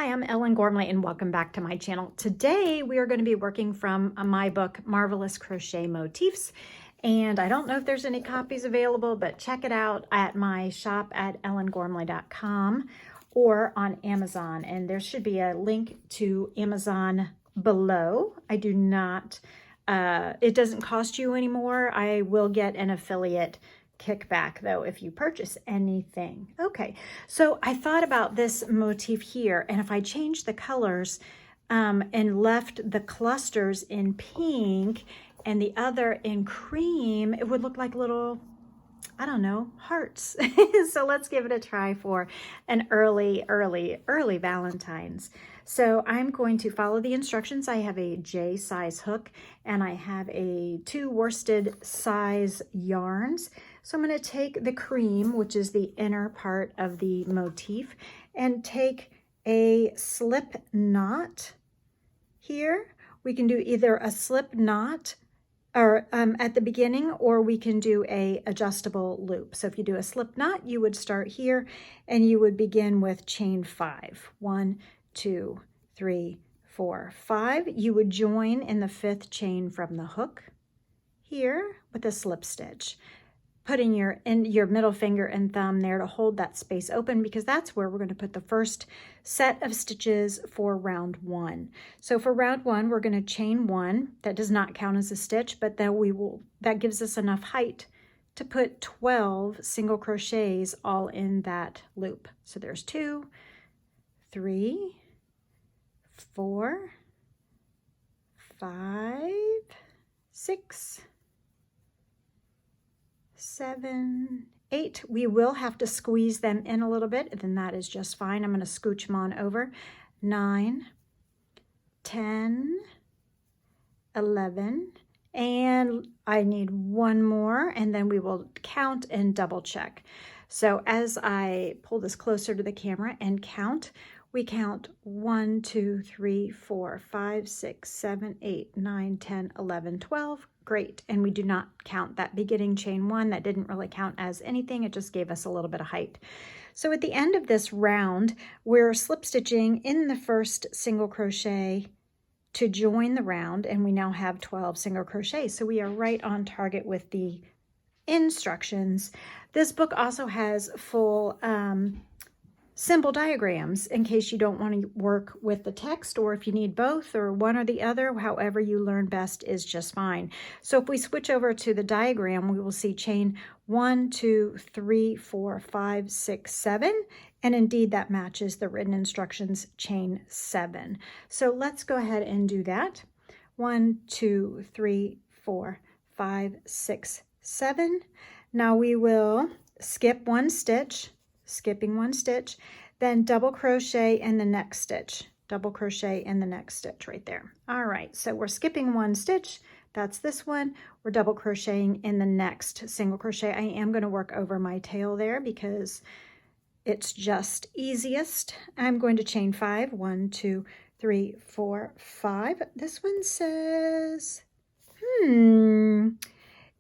Hi, I'm Ellen Gormley and welcome back to my channel. Today we are going to be working from my book, Marvelous Crochet Motifs. And I don't know if there's any copies available, but check it out at my shop at ellengormley.com or on Amazon. And there should be a link to Amazon below. I do not, it doesn't cost you anymore. I will get an affiliate kickback though if you purchase anything. Okay, so I thought about this motif here, and if I change the colors and left the clusters in pink and the other in cream, it would look like little, I don't know, hearts. So let's give it a try for an early Valentine's. So I'm going to follow the instructions. I have a J size hook and I have a 2 worsted size yarns. So I'm going to take the cream, which is the inner part of the motif, and take a slip knot here. We can do either a slip knot or at the beginning, or we can do a adjustable loop. So if you do a slip knot, you would start here and you would begin with chain 5. 1, 2, 3, 4, 5. You would join in the 5th chain from the hook here with a slip stitch, putting your middle finger and thumb there to hold that space open, because that's where we're going to put the first set of stitches for round 1. So for round 1, we're going to chain 1. That does not count as a stitch, but then that gives us enough height to put 12 single crochets all in that loop. So there's 2, 3, 4, 5, 6, 7, 8. We will have to squeeze them in a little bit, and then that is just fine. I'm going to scooch them on over. 9, 10, 11, and I need one more, and then we will count and double check. So as I pull this closer to the camera and count, we count 1, 2, 3, 4, 5, 6, 7, 8, 9, 10, 11, 12. Great. And we do not count that beginning chain 1. That didn't really count as anything. It just gave us a little bit of height. So at the end of this round, we're slip stitching in the first single crochet to join the round, and we now have 12 single crochets. So we are right on target with the instructions. This book also has full symbol diagrams in case you don't want to work with the text, or if you need both or one or the other, however you learn best is just fine. So if we switch over to the diagram, we will see chain 1, 2, 3, 4, 5, 6, 7, and indeed that matches the written instructions, chain 7. So let's go ahead and do that. 1, 2, 3, 4, 5, 6, 7. Now we will skip one stitch, skipping one stitch, then double crochet in the next stitch, double crochet in the next stitch right there. All right, so we're skipping one stitch. That's this one. We're double crocheting in the next single crochet. I am going to work over my tail there because it's just easiest. I'm going to chain 5. 1, 2, 3, 4, 5. This one says,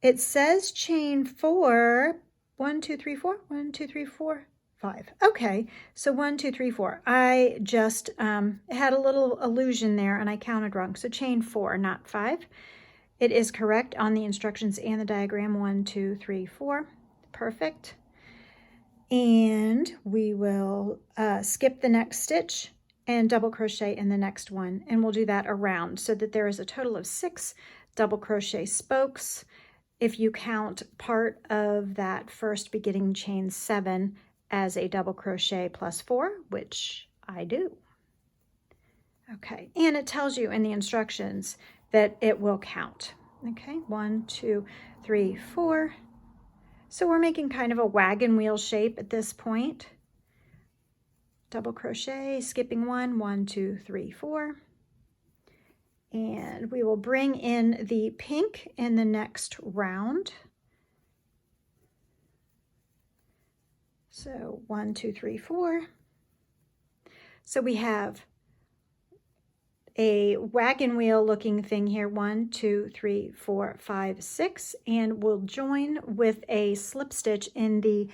it says chain 4. 1, 2, 3, 4. 1, 2, 3, 4. 5. Okay, so 1, 2, 3, 4. I just had a little illusion there and I counted wrong. So chain 4, not 5. It is correct on the instructions and the diagram. 1, 2, 3, 4. Perfect. And we will skip the next stitch and double crochet in the next one. And we'll do that around so that there is a total of 6 double crochet spokes. If you count part of that first beginning chain 7 as a double crochet plus 4, which I do. Okay, and it tells you in the instructions that it will count. Okay, 1, 2, 3, 4. So we're making kind of a wagon wheel shape at this point. Double crochet, skipping 1, 1, 2, 3, 4. And we will bring in the pink in the next round. So 1, 2, 3, 4. So we have a wagon wheel looking thing here. 1, 2, 3, 4, 5, 6. And we'll join with a slip stitch in the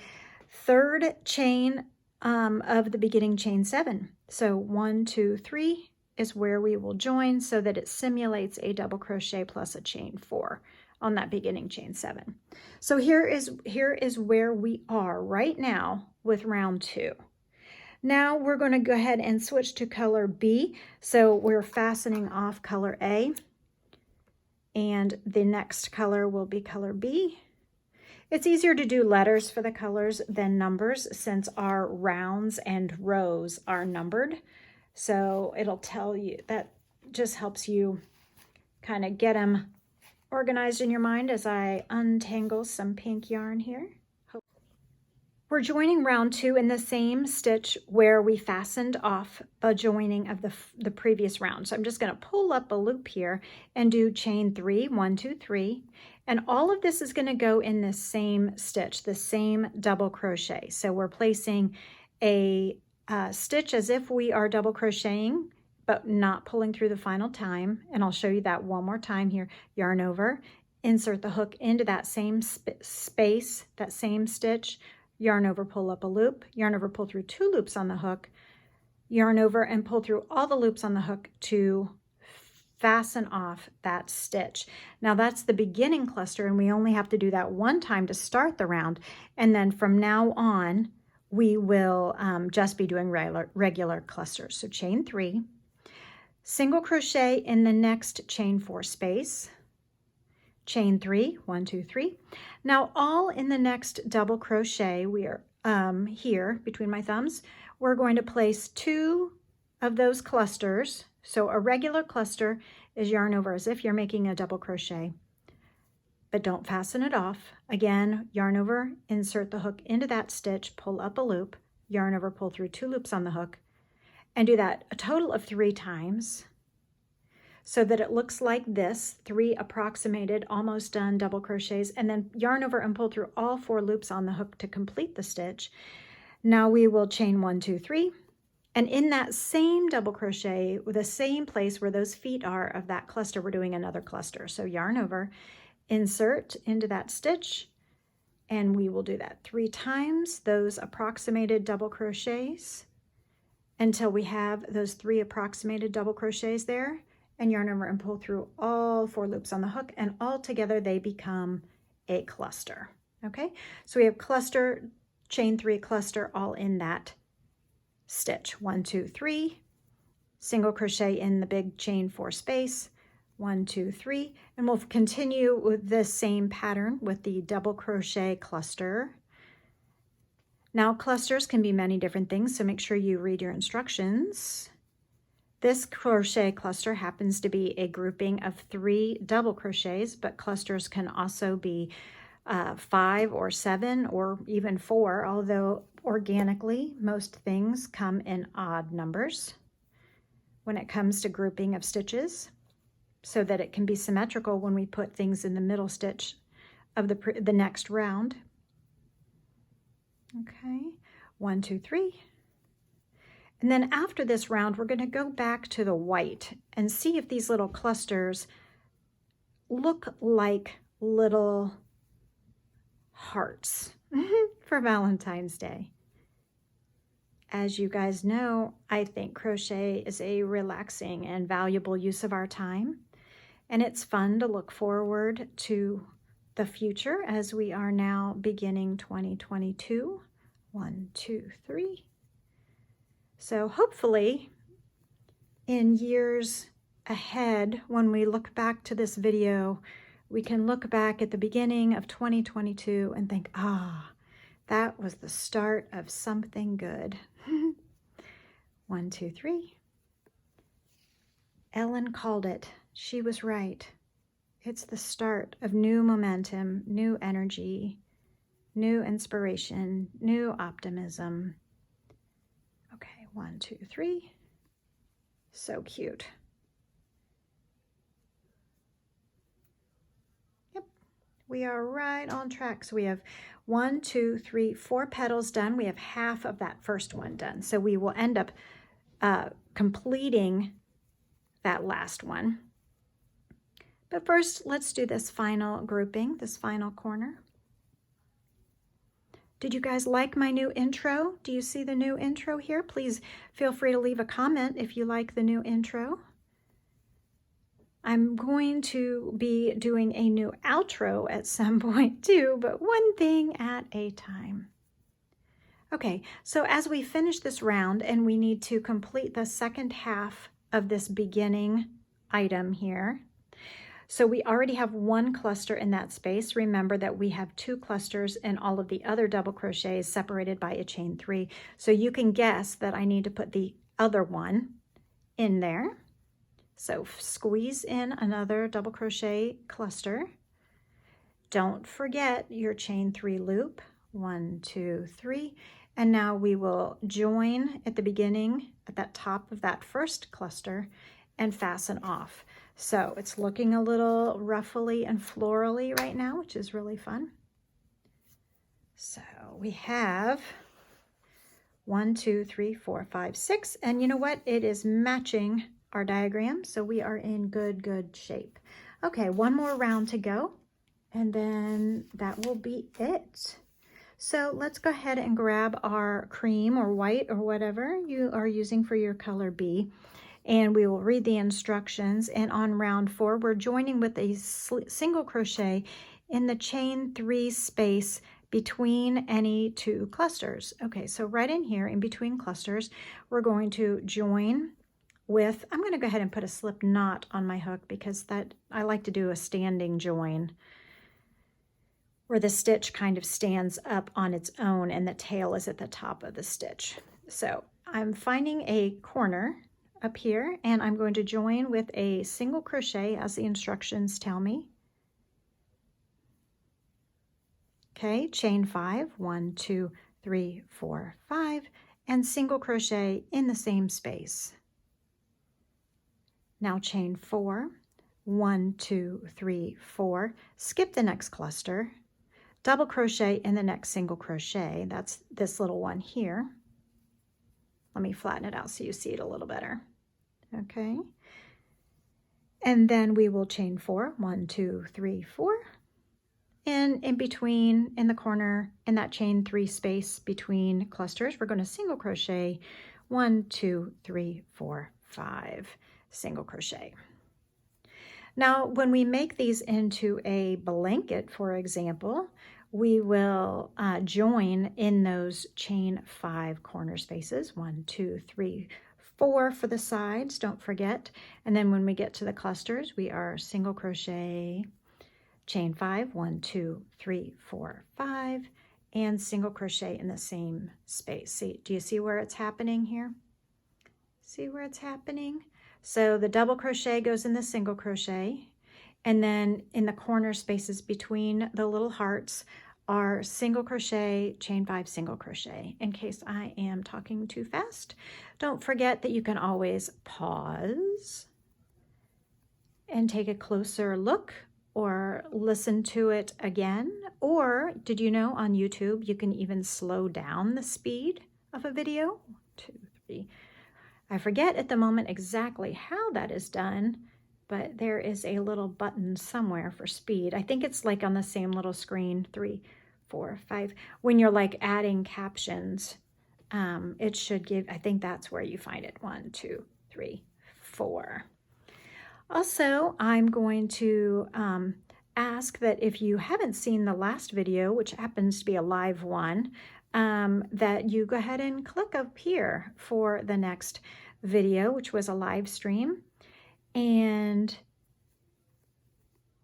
3rd chain of the beginning chain 7. So 1, 2, 3 is where we will join so that it simulates a double crochet plus a chain 4 on that beginning chain 7. So here is where we are right now with round 2. Now we're going to go ahead and switch to color B. So we're fastening off color A, and the next color will be color B. It's easier to do letters for the colors than numbers since our rounds and rows are numbered. So it'll tell you, that just helps you kind of get them organized in your mind as I untangle some pink yarn here. We're joining round 2 in the same stitch where we fastened off the joining of the previous round. So I'm just going to pull up a loop here and do chain 3, 1, 2, 3. And all of this is going to go in the same stitch, the same double crochet. So we're placing a stitch as if we are double crocheting, but not pulling through the final time. And I'll show you that one more time here. Yarn over, insert the hook into that same space, that same stitch, yarn over, pull up a loop, yarn over, pull through 2 loops on the hook, yarn over and pull through all the loops on the hook to fasten off that stitch. Now that's the beginning cluster, and we only have to do that one time to start the round. And then from now on, we will just be doing regular clusters. So chain 3, single crochet in the next chain 4 space, chain 3, 1, 2, 3. Now all in the next double crochet, we are here between my thumbs, we're going to place 2 of those clusters. So a regular cluster is yarn over as if you're making a double crochet, but don't fasten it off. Again, yarn over, insert the hook into that stitch, pull up a loop, yarn over, pull through 2 loops on the hook, and do that a total of 3 times. So that it looks like this, 3 approximated, almost done double crochets, and then yarn over and pull through all 4 loops on the hook to complete the stitch. Now we will chain 1, 2, 3, and in that same double crochet, with the same place where those feet are of that cluster, we're doing another cluster. So yarn over, insert into that stitch, and we will do that 3 times, those approximated double crochets, until we have those 3 approximated double crochets there, and yarn over and pull through all 4 loops on the hook, and all together they become a cluster. Okay, so we have cluster, chain 3, cluster, all in that stitch. 1, 2, 3, single crochet in the big chain 4 space, 1, 2, 3, and we'll continue with the same pattern with the double crochet cluster. Now clusters can be many different things, so make sure you read your instructions. This crochet cluster happens to be a grouping of 3 double crochets, but clusters can also be 5 or 7 or even 4, although organically most things come in odd numbers when it comes to grouping of stitches, so that it can be symmetrical when we put things in the middle stitch of the next round. Okay, 1, 2, 3. And then after this round, we're going to go back to the white and see if these little clusters look like little hearts for Valentine's Day. As you guys know, I think crochet is a relaxing and valuable use of our time. And it's fun to look forward to the future as we are now beginning 2022. 1, 2, 3. So hopefully in years ahead, when we look back to this video, we can look back at the beginning of 2022 and think, ah, that was the start of something good. 1, 2, 3. Ellen called it. She was right. It's the start of new momentum, new energy, new inspiration, new optimism. Okay, 1, 2, 3. So cute. Yep, we are right on track. So we have 1, 2, 3, 4 petals done. We have half of that first one done. So we will end up completing that last one. But first, let's do this final grouping, this final corner. Did you guys like my new intro? Do you see the new intro here? Please feel free to leave a comment if you like the new intro. I'm going to be doing a new outro at some point too, but one thing at a time. Okay, so as we finish this round and we need to complete the second half of this beginning item here. So we already have one cluster in that space. Remember that we have 2 clusters and all of the other double crochets separated by a chain 3. So you can guess that I need to put the other one in there. So squeeze in another double crochet cluster. Don't forget your chain 3 loop. 1, 2, 3. And now we will join at the beginning at that top of that first cluster and fasten off. So it's looking a little ruffly and florally right now, which is really fun. So we have 1, 2, 3, 4, 5, 6. And you know what? It is matching our diagram, so we are in good shape. Okay, one more round to go, and then that will be it. So let's go ahead and grab our cream or white or whatever you are using for your color B, and we will read the instructions. And on round 4, we're joining with a single crochet in the chain 3 space between any 2 clusters. Okay, so right in here in between clusters, we're going to join with, I'm going to go ahead and put a slip knot on my hook because that I like to do a standing join where the stitch kind of stands up on its own and the tail is at the top of the stitch. So I'm finding a corner up here and I'm going to join with a single crochet as the instructions tell me. Okay, chain 5, 1, 2, 3, 4, 5, and single crochet in the same space. Now chain 4, 1, 2, 3, 4, skip the next cluster, double crochet in the next single crochet. That's this little one here. Let me flatten it out so you see it a little better. Okay. And then we will chain 4, 1, 2, 3, 4. And in between, in the corner, in that chain 3 space between clusters, we're going to single crochet 1, 2, 3, 4, 5. Single crochet. Now, when we make these into a blanket, for example, we will join in those chain 5 corner spaces, 1, 2, 3, 4 for the sides, don't forget. And then when we get to the clusters, we are single crochet, chain 5, 1, 2, 3, 4, 5, and single crochet in the same space. See, do you see where it's happening here? See where it's happening? So the double crochet goes in the single crochet, and then in the corner spaces between the little hearts are single crochet, chain 5, single crochet. In case I am talking too fast, don't forget that you can always pause and take a closer look or listen to it again. Or did you know on YouTube you can even slow down the speed of a video? 1, 2, 3. I forget at the moment exactly how that is done, but there is a little button somewhere for speed. I think it's like on the same little screen, 3, 4, 5. When you're like adding captions, it should give, I think that's where you find it. 1, 2, 3, 4. Also, I'm going to ask that if you haven't seen the last video, which happens to be a live one, that you go ahead and click up here for the next video, which was a live stream. And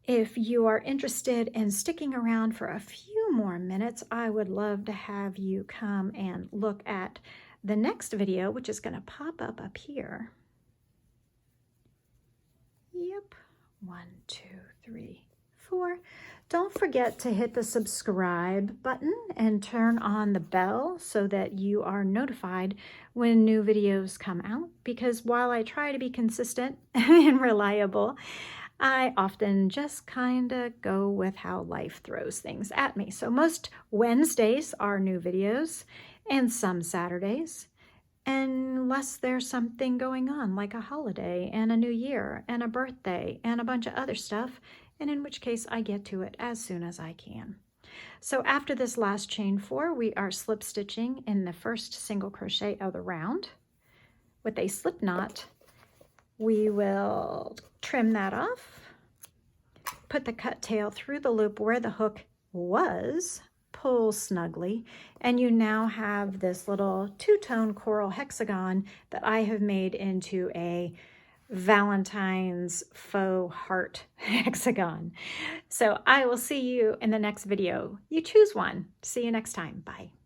if you are interested in sticking around for a few more minutes, I would love to have you come and look at the next video, which is going to pop up here. Yep, 1, 2, 3, 4. Don't forget to hit the subscribe button and turn on the bell so that you are notified when new videos come out, because while I try to be consistent and reliable, I often just kind of go with how life throws things at me. So most Wednesdays are new videos and some Saturdays, unless there's something going on like a holiday and a new year and a birthday and a bunch of other stuff, and in which case I get to it as soon as I can. So after this last chain 4, we are slip stitching in the first single crochet of the round. With a slip knot, we will trim that off, put the cut tail through the loop where the hook was, pull snugly, and you now have this little two-tone coral hexagon that I have made into a Valentine's faux heart hexagon. So I will see you in the next video. You choose one. See you next time. Bye.